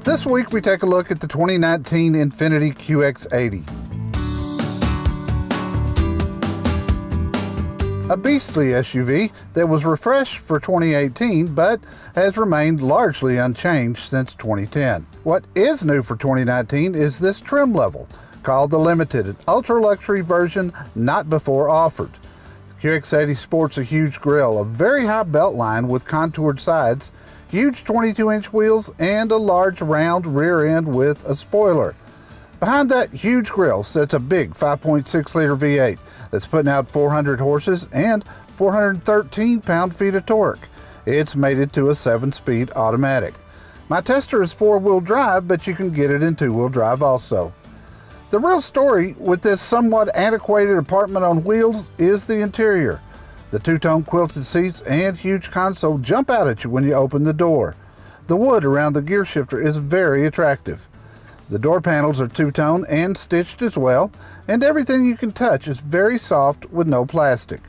This week we take a look at the 2019 Infiniti QX80. A beastly SUV that was refreshed for 2018 but has remained largely unchanged since 2010. What is new for 2019 is this trim level, called the Limited, an ultra-luxury version not before offered. The QX80 sports a huge grille, a very high belt line with contoured sides, huge 22-inch wheels, and a large round rear end with a spoiler. Behind that huge grille sits a big 5.6-liter V8 that's putting out 400 horses and 413 pound-feet of torque. It's mated to a 7-speed automatic. My tester is 4-wheel drive, but you can get it in 2-wheel drive also. The real story with this somewhat antiquated apartment on wheels is the interior. The two-tone quilted seats and huge console jump out at you when you open the door. The wood around the gear shifter is very attractive. The door panels are two-tone and stitched as well, and everything you can touch is very soft with no plastic.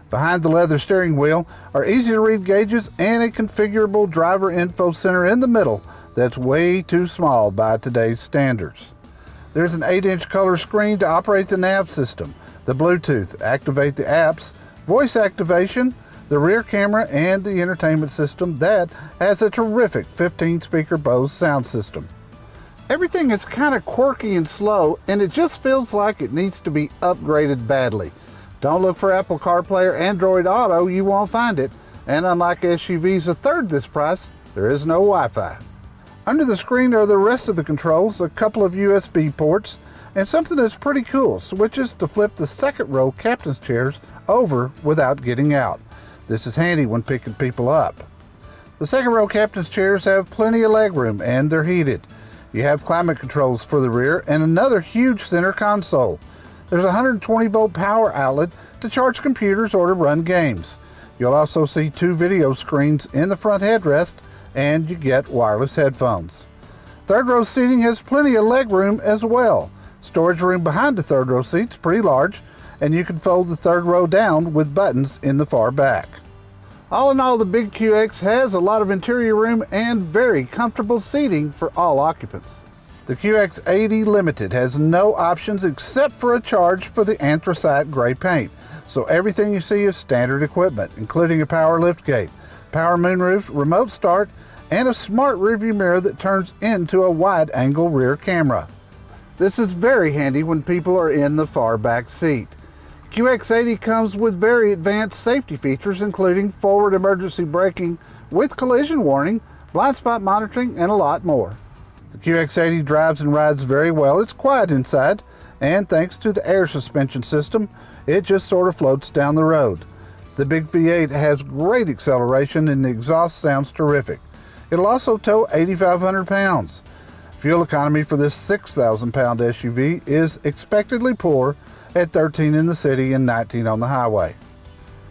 Behind the leather steering wheel are easy-to-read gauges and a configurable driver info center in the middle that's way too small by today's standards. There's an 8-inch color screen to operate the nav system, the Bluetooth, activate the apps, voice activation, the rear camera, and the entertainment system that has a terrific 15-speaker Bose sound system. Everything is kind of quirky and slow, and it just feels like it needs to be upgraded badly. Don't look for Apple CarPlay or Android Auto, you won't find it. And unlike SUVs a third this price, there is no Wi-Fi. Under the screen are the rest of the controls, a couple of USB ports, and something that's pretty cool, switches to flip the second row captain's chairs over without getting out. This is handy when picking people up. The second row captain's chairs have plenty of legroom and they're heated. You have climate controls for the rear and another huge center console. There's a 120-volt power outlet to charge computers or to run games. You'll also see 2 video screens in the front headrest, and you get wireless headphones. Third row seating has plenty of legroom as well. Storage room behind the third row seat's pretty large, and you can fold the third row down with buttons in the far back. All in all, the big QX has a lot of interior room and very comfortable seating for all occupants. The QX80 Limited has no options except for a charge for the anthracite gray paint, so everything you see is standard equipment, including a power liftgate, power moonroof, remote start, and a smart rearview mirror that turns into a wide-angle rear camera. This is very handy when people are in the far back seat. QX80 comes with very advanced safety features, including forward emergency braking with collision warning, blind spot monitoring, and a lot more. The QX80 drives and rides very well. It's quiet inside, and thanks to the air suspension system, it just sort of floats down the road. The big V8 has great acceleration and the exhaust sounds terrific. It'll also tow 8,500 pounds. Fuel economy for this 6,000-pound SUV is expectedly poor at 13 in the city and 19 on the highway.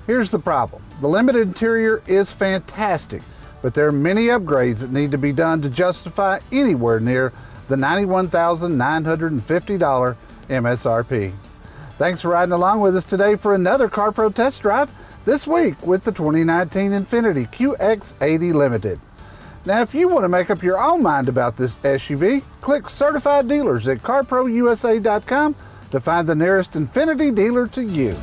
Here's the problem. The Limited interior is fantastic, but there are many upgrades that need to be done to justify anywhere near the $91,950 MSRP. Thanks for riding along with us today for another CarPro test drive, this week with the 2019 Infiniti QX80 Limited. Now, if you want to make up your own mind about this SUV, click Certified Dealers at CarProUSA.com to find the nearest Infiniti dealer to you.